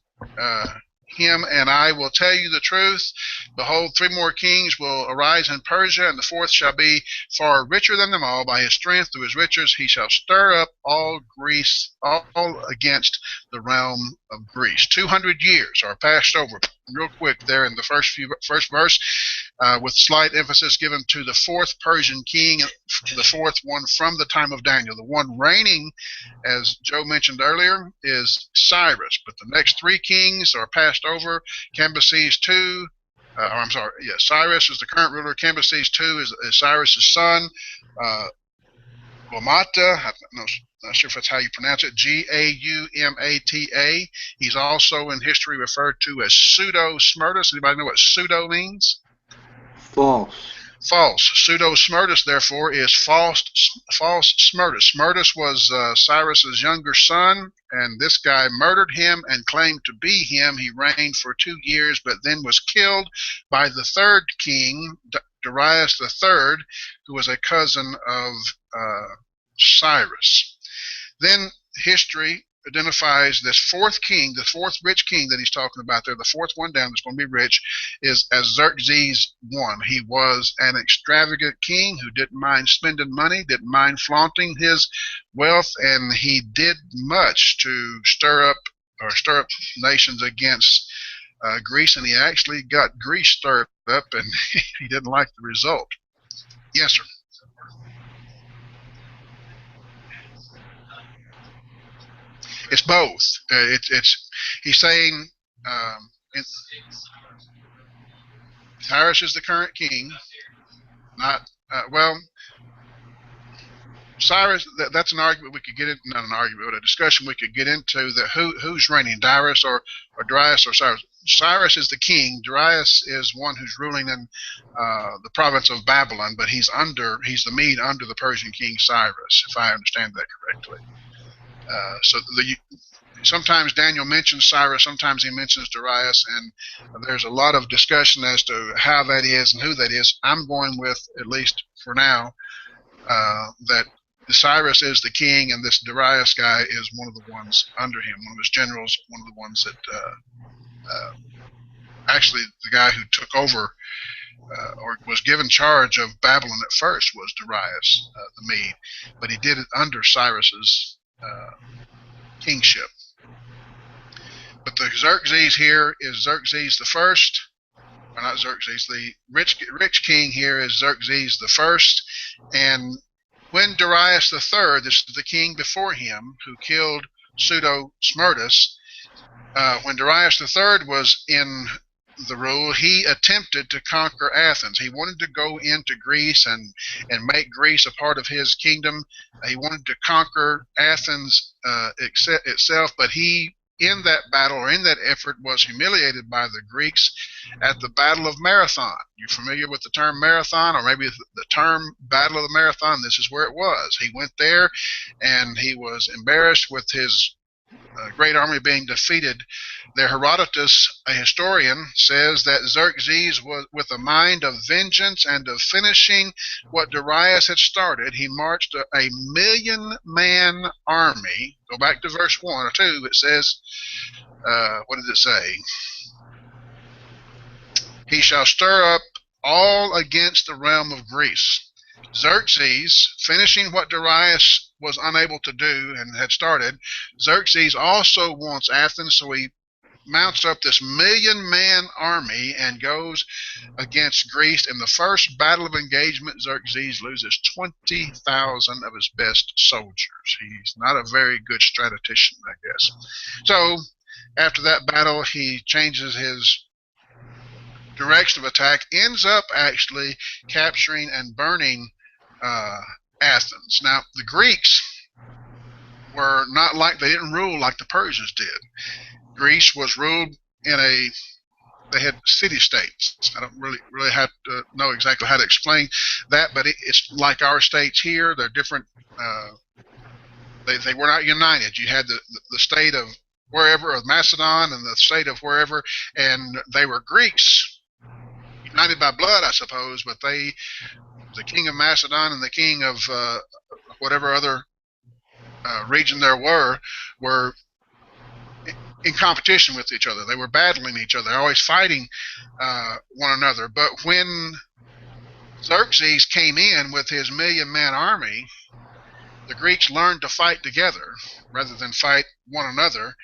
him, and I will tell you the truth. Behold, 3 more kings will arise in Persia, and the 4th shall be far richer than them all. By his strength, through his riches, he shall stir up all Greece, all against the realm of Greece. 200 years are passed over real quick there in the first verse, with slight emphasis given to the 4th Persian king, the 4th one from the time of Daniel. The one reigning, as Joe mentioned earlier, is Cyrus, but the next 3 kings are passed over. Cambyses II, Cyrus is the current ruler. Cambyses II is Cyrus's son. Gaumata, not sure if that's how you pronounce it, Gaumata. He's also in history referred to as Pseudo-Smyrtus. Anybody know what pseudo means? False. False. Pseudo Smyrtus, therefore, is false Smyrtus. Smyrtus was Cyrus's younger son, and this guy murdered him and claimed to be him. He reigned for 2 years, but then was killed by the third king, Darius III, who was a cousin of Cyrus. Then history identifies this fourth king, the fourth rich king that he's talking about there, the fourth one down that's going to be rich, is as Xerxes I. He was an extravagant king who didn't mind spending money, didn't mind flaunting his wealth, and he did much to stir up nations against Greece, and he actually got Greece stirred up, and he didn't like the result. Yes, sir. It's both. He's saying Cyrus is the current king. Not well. Cyrus. That's an argument we could get into. Not an argument, but a discussion we could get into. That who's reigning, Darius or Darius or Cyrus? Cyrus is the king. Darius is one who's ruling in the province of Babylon, but he's the Mede under the Persian king Cyrus, if I understand that correctly. Sometimes Daniel mentions Cyrus, sometimes he mentions Darius, and there's a lot of discussion as to how that is and who that is. I'm going with, at least for now, that Cyrus is the king, and this Darius guy is one of the ones under him, one of his generals, one of the ones that actually the guy who took over or was given charge of Babylon at first was Darius the Mede, but he did it under Cyrus's kingship. But the Xerxes here is Xerxes the first, or not Xerxes, the rich king here is Xerxes the first, and when Darius the third, this is the king before him who killed Pseudo Smyrtus, when Darius the third was in the rule, he attempted to conquer Athens. He wanted to go into Greece and make Greece a part of his kingdom. He wanted to conquer Athens itself, but he, in that battle or in that effort, was humiliated by the Greeks at the Battle of Marathon. You familiar with the term Marathon, or maybe the term Battle of the Marathon? This is where it was. He went there and he was embarrassed with his great army being defeated. There, Herodotus, a historian, says that Xerxes was with a mind of vengeance and of finishing what Darius had started. He marched a 1,000,000-man army. Go back to verse 1 or 2. It says, what does it say? He shall stir up all against the realm of Greece. Xerxes, finishing what Darius was unable to do and had started, Xerxes also wants Athens, so he mounts up this 1,000,000-man army and goes against Greece. In the first battle of engagement, Xerxes loses 20,000 of his best soldiers. He's not a very good strategician, I guess. So after that battle, he changes his direction of attack, ends up actually capturing and burning Athens. Now, the Greeks were not like, they didn't rule like the Persians did. Greece was ruled they had city-states. I don't really have to know exactly how to explain that, but it's like our states here. They're different. They were not united. You had the state of wherever, of Macedon, and the state of wherever, and they were Greeks, united by blood, I suppose, but the king of Macedon and the king of whatever other region there were in competition with each other. They were battling each other, always fighting one another. But when Xerxes came in with his 1,000,000-man army, the Greeks learned to fight together rather than fight one another,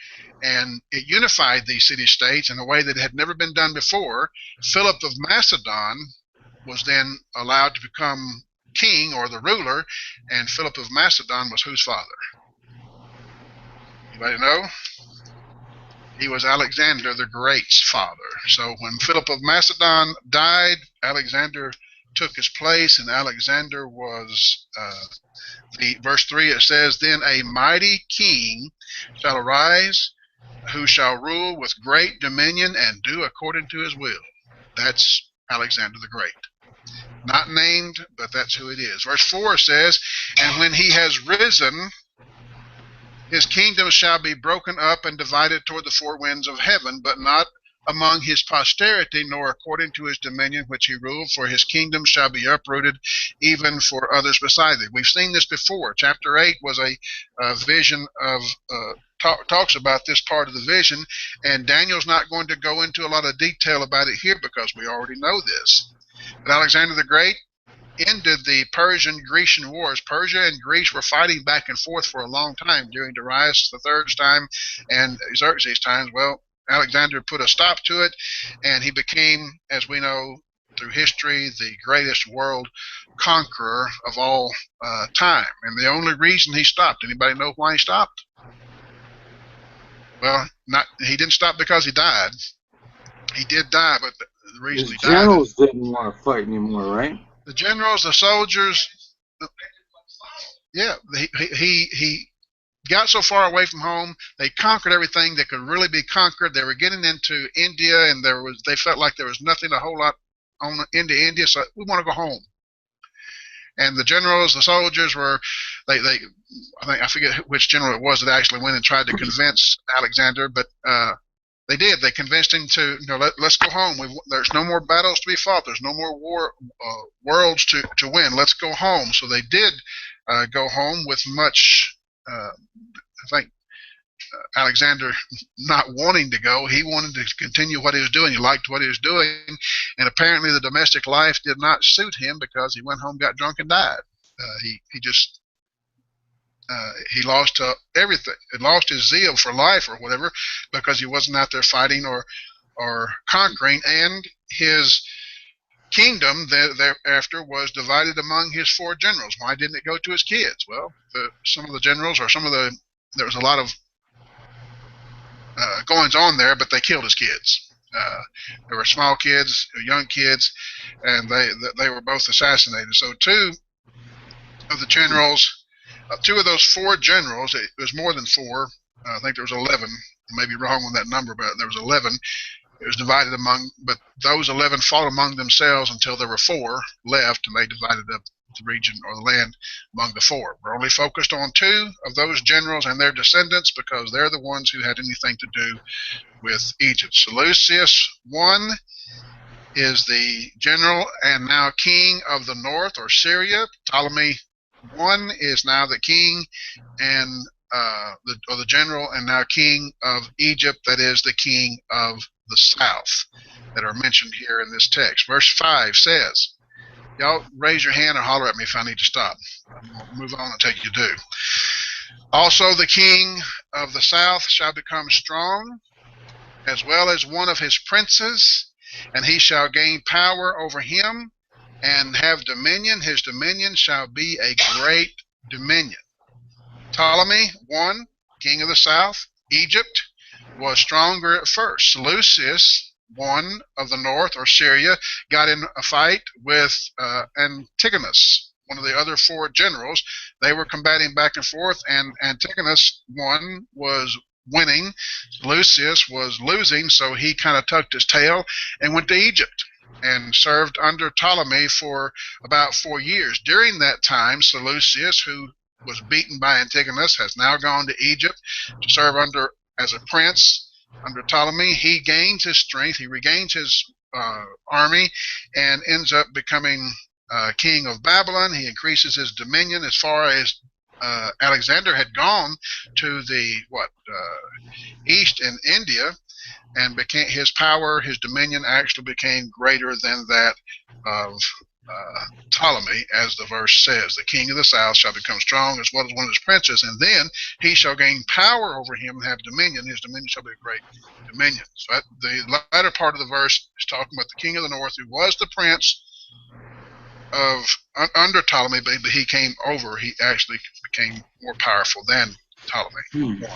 and it unified these city-states in a way that had never been done before. Philip of Macedon was then allowed to become king, or the ruler, and Philip of Macedon was whose father? Anybody know? He was Alexander the Great's father. So when Philip of Macedon died, Alexander took his place, and Alexander was, verse 3, it says, then a mighty king shall arise, who shall rule with great dominion and do according to his will. That's Alexander the Great. Not named, but that's who it is. Verse 4 says, and when he has risen, his kingdom shall be broken up and divided toward the four winds of heaven, but not among his posterity, nor according to his dominion which he ruled, for his kingdom shall be uprooted even for others beside thee. We've seen this before. Chapter 8 was a vision of, talks about this part of the vision, and Daniel's not going to go into a lot of detail about it here because we already know this. But Alexander the Great ended the Persian-Grecian wars. Persia and Greece were fighting back and forth for a long time during Darius III's time and Xerxes' times. Well, Alexander put a stop to it, and he became, as we know through history, the greatest world conqueror of all time. And the only reason he stopped, anybody know why he stopped? Well, he didn't stop because he died. He did die, but the reason he died... His generals didn't want to fight anymore, right? The generals, the soldiers, yeah, he got so far away from home, they conquered everything that could really be conquered. They were getting into India, and they felt like there was nothing a whole lot into India, so we want to go home. And the generals, the soldiers were, I forget which general it was that actually went and tried to convince Alexander, but they did. They convinced him to, let's go home. There's no more battles to be fought. There's no more worlds to win. Let's go home. So they did go home with much, I think, Alexander not wanting to go. He wanted to continue what he was doing. He liked what he was doing. And apparently the domestic life did not suit him because he went home, got drunk, and died. He lost everything. He lost his zeal for life or whatever because he wasn't out there fighting or conquering. And his kingdom thereafter was divided among his four generals. Why didn't it go to his kids? Well, some of the generals or there was a lot of goings on there, but they killed his kids. There were small kids, young kids, and they were both assassinated. So two of the generals, two of those four generals, it was more than four. I think there was 11. I may be wrong on that number, but there was 11. It was divided but those 11 fought among themselves until there were four left, and they divided up the region or the land among the four. We're only focused on two of those generals and their descendants because they're the ones who had anything to do with Egypt. Seleucus I is the general and now king of the north, or Syria. Ptolemy I is now the king and the general and now king of Egypt, that is the king of the south, that are mentioned here in this text. Verse 5 says, y'all raise your hand or holler at me if I need to stop. I'll move on until you do. Also the king of the south shall become strong, as well as one of his princes, and he shall gain power over him and have dominion. His dominion shall be a great dominion. Ptolemy I, king of the south, Egypt, was stronger at first. Seleucus I of the north, or Syria, got in a fight with Antigonus, one of the other four generals. They were combating back and forth, and Antigonus I was winning. Seleucus was losing, so he kind of tucked his tail and went to Egypt and served under Ptolemy for about 4 years. During that time, Seleucus, who was beaten by Antigonus, has now gone to Egypt to serve as a prince under Ptolemy. He gains his strength, he regains his army, and ends up becoming king of Babylon. He increases his dominion as far as Alexander had gone to the east in India, and became his power, his dominion actually became greater than that of Ptolemy, as the verse says. The king of the south shall become strong, as well as one of his princes, and then he shall gain power over him and have dominion. His dominion shall be a great dominion. So the latter part of the verse is talking about the king of the north, who was the prince under Ptolemy, but he came over. He actually became more powerful than Ptolemy.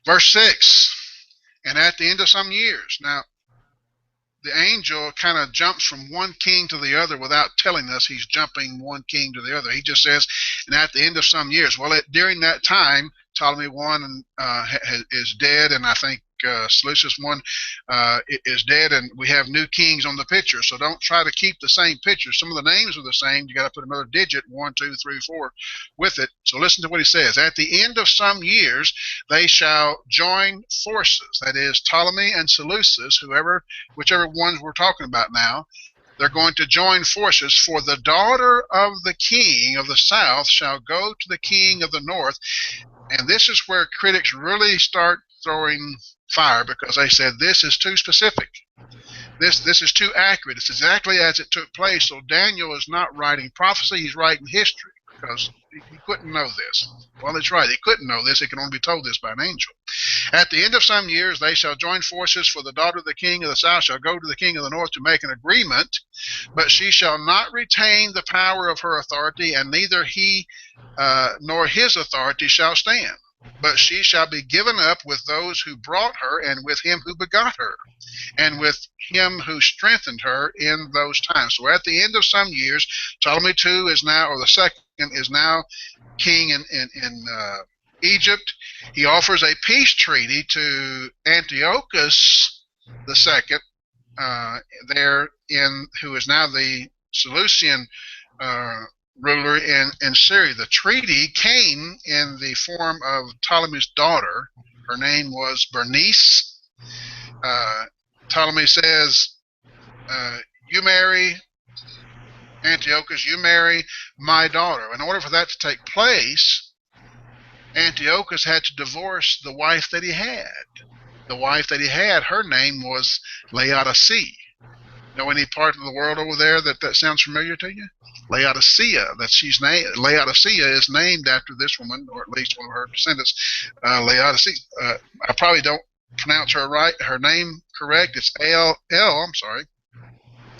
Verse 6, and at the end of some years. Now, the angel kind of jumps from one king to the other without telling us he's jumping one king to the other. He just says, and at the end of some years. Well, during that time, Ptolemy I is dead, and I think Seleucus I is dead, and we have new kings on the picture. So don't try to keep the same picture. Some of the names are the same. You got to put another digit, 1, 2, 3, 4, with it. So listen to what he says. At the end of some years, they shall join forces. That is Ptolemy and Seleucus, whichever ones we're talking about now. They're going to join forces, for the daughter of the king of the south shall go to the king of the north. And this is where critics really start throwing fire, because they said this is too specific. This is too accurate. It's exactly as it took place. So Daniel is not writing prophecy, he's writing history, because he couldn't know this. Well, it's right. He couldn't know this. He can only be told this by an angel. At the end of some years, they shall join forces, for the daughter of the king of the south shall go to the king of the north to make an agreement, but she shall not retain the power of her authority, and neither he nor his authority shall stand. But she shall be given up with those who brought her, and with him who begot her, and with him who strengthened her in those times. So at the end of some years, Ptolemy II is now, or the second, is now king in Egypt. He offers a peace treaty to Antiochus II, who is now the Seleucian ruler in Syria. The treaty came in the form of Ptolemy's daughter. Her name was Bernice. Ptolemy says, you marry Antiochus, you marry my daughter. In order for that to take place, Antiochus had to divorce the wife that he had. The wife that he had, her name was Laodicea. Know any part of the world over there that sounds familiar to you? Laodicea. Laodicea is named after this woman, or at least one of her descendants. Laodicea. I probably don't pronounce her name correct. It's Laodice.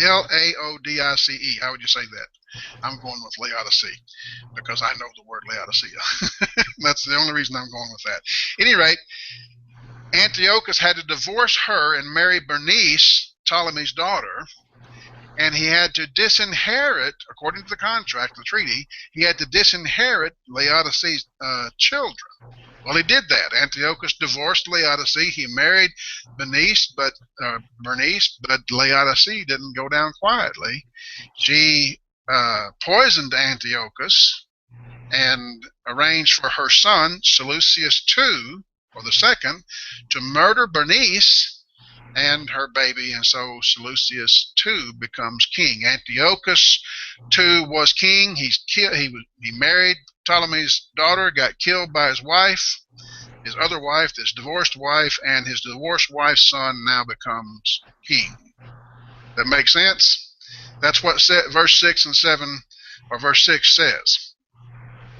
How would you say that? I'm going with Laodicea because I know the word Laodicea. That's the only reason I'm going with that. At any rate, Antiochus had to divorce her and marry Bernice, Ptolemy's daughter, and he had to disinherit, according to the contract, the treaty, he had to disinherit Laodicea's children. Well, he did that. Antiochus divorced Laodicea. He married Bernice, but Laodicea didn't go down quietly. She poisoned Antiochus and arranged for her son, Seleucus II, or the second, to murder Bernice and her baby, and so Seleucus II becomes king. Antiochus II was king. He married Ptolemy's daughter, got killed by his other wife, this divorced wife, and his divorced wife's son now becomes king. That makes sense? That's what verse 6 and 7, or verse 6 says.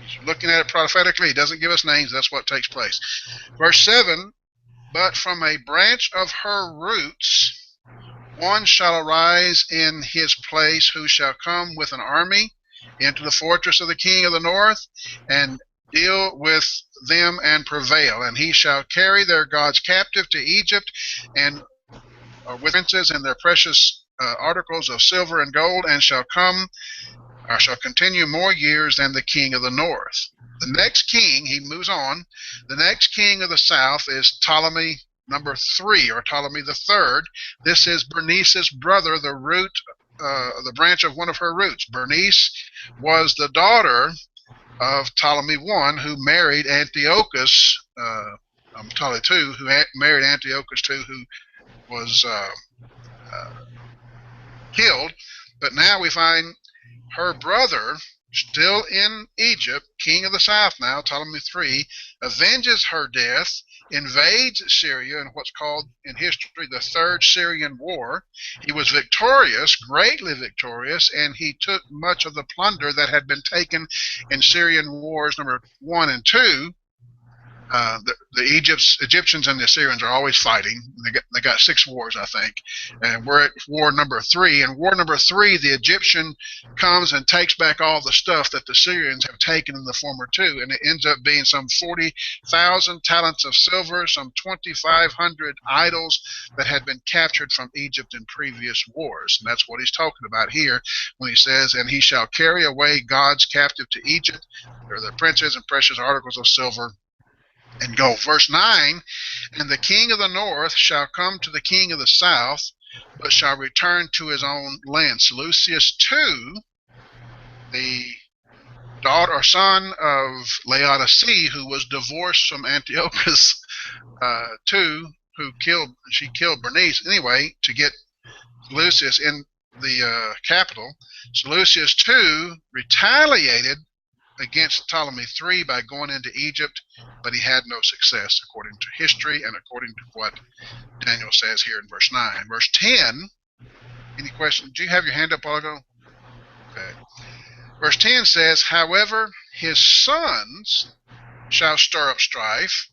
He's looking at it prophetically. He doesn't give us names. That's what takes place. Verse 7, but from a branch of her roots one shall arise in his place, who shall come with an army into the fortress of the king of the north, and deal with them and prevail. And he shall carry their gods captive to Egypt, and with princes and their precious articles of silver and gold, and shall continue more years than the king of the north. The next king, he moves on, the next king of the south is Ptolemy III, or Ptolemy III. This is Bernice's brother, the branch of one of her roots. Bernice was the daughter of Ptolemy I, who married Antiochus, Ptolemy II, who married Antiochus II, who was killed. But now we find her brother, still in Egypt, king of the south now, Ptolemy III, avenges her death, invades Syria in what's called in history the Third Syrian War. He was victorious, greatly victorious, and he took much of the plunder that had been taken in Syrian wars number 1 and 2. The Egyptians and the Assyrians are always fighting. They got 6 wars, I think, and we're at war number 3. In war number 3, the Egyptian comes and takes back all the stuff that the Syrians have taken in the former 2, and it ends up being some 40,000 talents of silver, some 2,500 idols that had been captured from Egypt in previous wars. And that's what he's talking about here when he says, and he shall carry away gods captive to Egypt, or the princes and precious articles of silver and go. Verse 9, and the king of the north shall come to the king of the south, but shall return to his own land. Seleucus too, the daughter or son of Laodicea, who was divorced from Antiochus II, she killed Bernice anyway to get Seleucus in the capital. Seleucus II retaliated against Ptolemy III by going into Egypt, but he had no success according to history and according to what Daniel says here in verse 9. Verse 10, any questions? Did you have your hand up a while ago? Okay. Verse 10 says, however, his sons shall stir up strife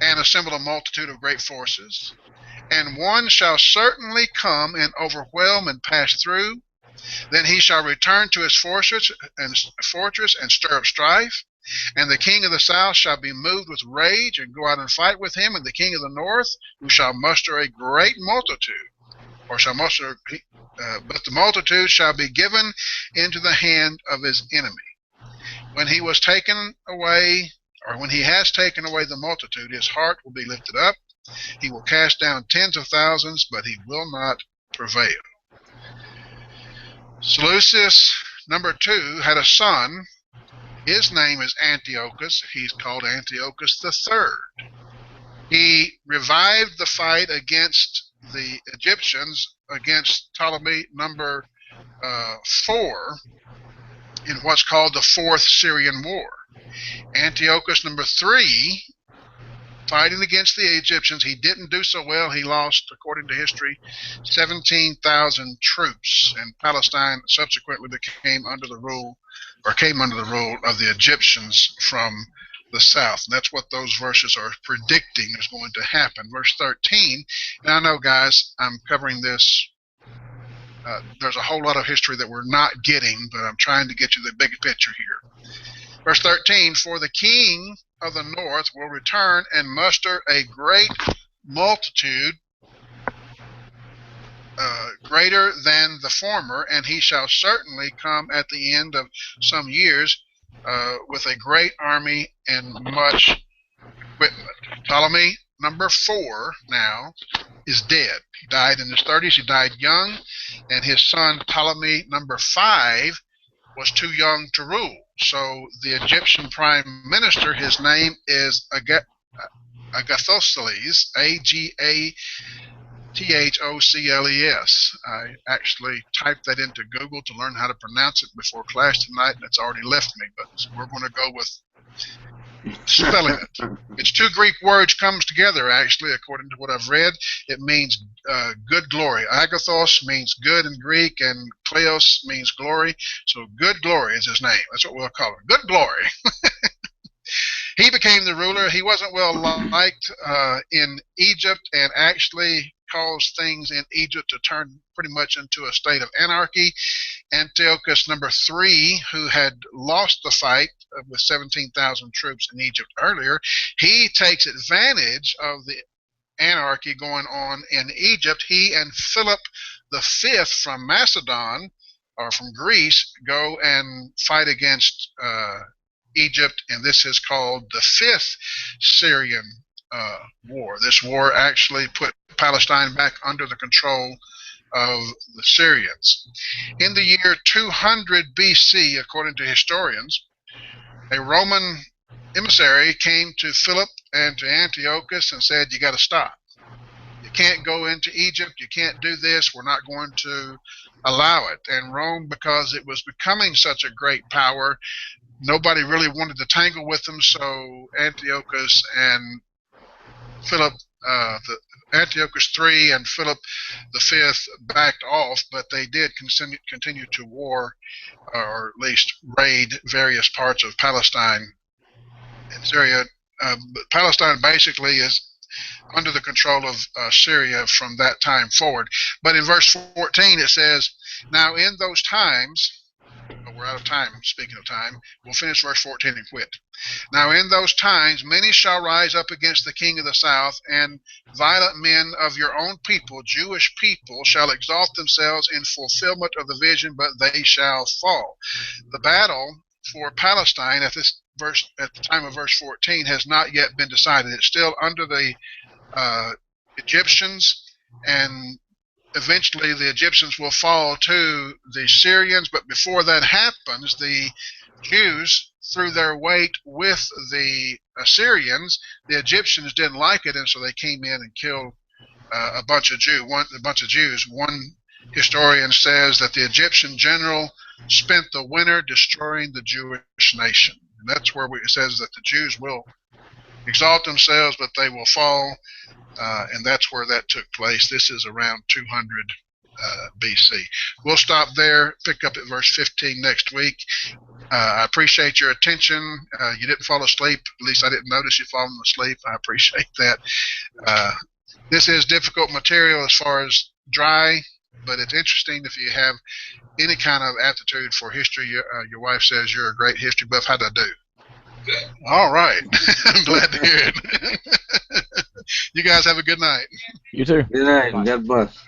and assemble a multitude of great forces, and one shall certainly come and overwhelm and pass through. Then he shall return to his fortress and stir up strife. And the king of the south shall be moved with rage and go out and fight with him. And the king of the north, who shall muster a great multitude, but the multitude shall be given into the hand of his enemy. When he was taken away, or when he has taken away the multitude, his heart will be lifted up. He will cast down tens of thousands, but he will not prevail. Seleucus II had a son. His name is Antiochus. He's called Antiochus III. He revived the fight against the Egyptians, against Ptolemy IV, in what's called the Fourth Syrian War. Antiochus III, fighting against the Egyptians, he didn't do so well. He lost, according to history, 17,000 troops, and Palestine subsequently came under the rule of the Egyptians from the south. And that's what those verses are predicting is going to happen. Verse 13, and I know, guys, I'm covering this. There's a whole lot of history that we're not getting, but I'm trying to get you the big picture here. Verse 13, for the king of the north will return and muster a great multitude, greater than the former, and he shall certainly come at the end of some years with a great army and much equipment. Ptolemy IV now is dead. He died in his 30s. He died young, and his son Ptolemy V was too young to rule. So the Egyptian prime minister, his name is Agathocles, Agathocles. I actually typed that into Google to learn how to pronounce it before class tonight, and it's already left me, but we're going to go with spelling it. It's two Greek words comes together, actually, according to what I've read. It means good glory. Agathos means good in Greek, and kleos means glory. So good glory is his name. That's what we'll call him. Good glory. He became the ruler. He wasn't well liked in Egypt, and actually caused things in Egypt to turn pretty much into a state of anarchy. Antiochus III, who had lost the fight with 17,000 troops in Egypt earlier, he takes advantage of the anarchy going on in Egypt. He and Philip V from Macedon, or from Greece, go and fight against Egypt, and this is called the Fifth Syrian War. This war actually put Palestine back under the control of the Syrians. In the year 200 BC, according to historians, a Roman emissary came to Philip and to Antiochus and said, you got to stop. You can't go into Egypt. You can't do this. We're not going to allow it. And Rome, because it was becoming such a great power, nobody really wanted to tangle with them, so Antiochus and Antiochus III and Philip V backed off, but they did continue to war, or at least raid various parts of Palestine and Syria. Palestine basically is under the control of Syria from that time forward. But in verse 14 it says, now in those times, we're out of time, speaking of time, we'll finish verse 14 and quit. Now in those times many shall rise up against the king of the south, and violent men of your own people, Jewish people, shall exalt themselves in fulfillment of the vision, but they shall fall. The battle for Palestine at the time of verse 14 has not yet been decided. It's still under the Egyptians, and eventually the Egyptians will fall to the Syrians. But before that happens, the Jews, through their weight with the Assyrians, the Egyptians didn't like it, and so they came in and killed a bunch of Jews. One historian says that the Egyptian general spent the winter destroying the Jewish nation. And that's where it says that the Jews will exalt themselves, but they will fall. And that's where that took place. This is around 200 BC. We'll stop there, pick up at verse 15 next week. I appreciate your attention. You didn't fall asleep. At least I didn't notice you falling asleep. I appreciate that. This is difficult material as far as dry, but it's interesting if you have any kind of aptitude for history. Your wife says you're a great history buff. How'd I do? All right. I'm glad to hear it. You guys have a good night. You too. Good night, and God bless.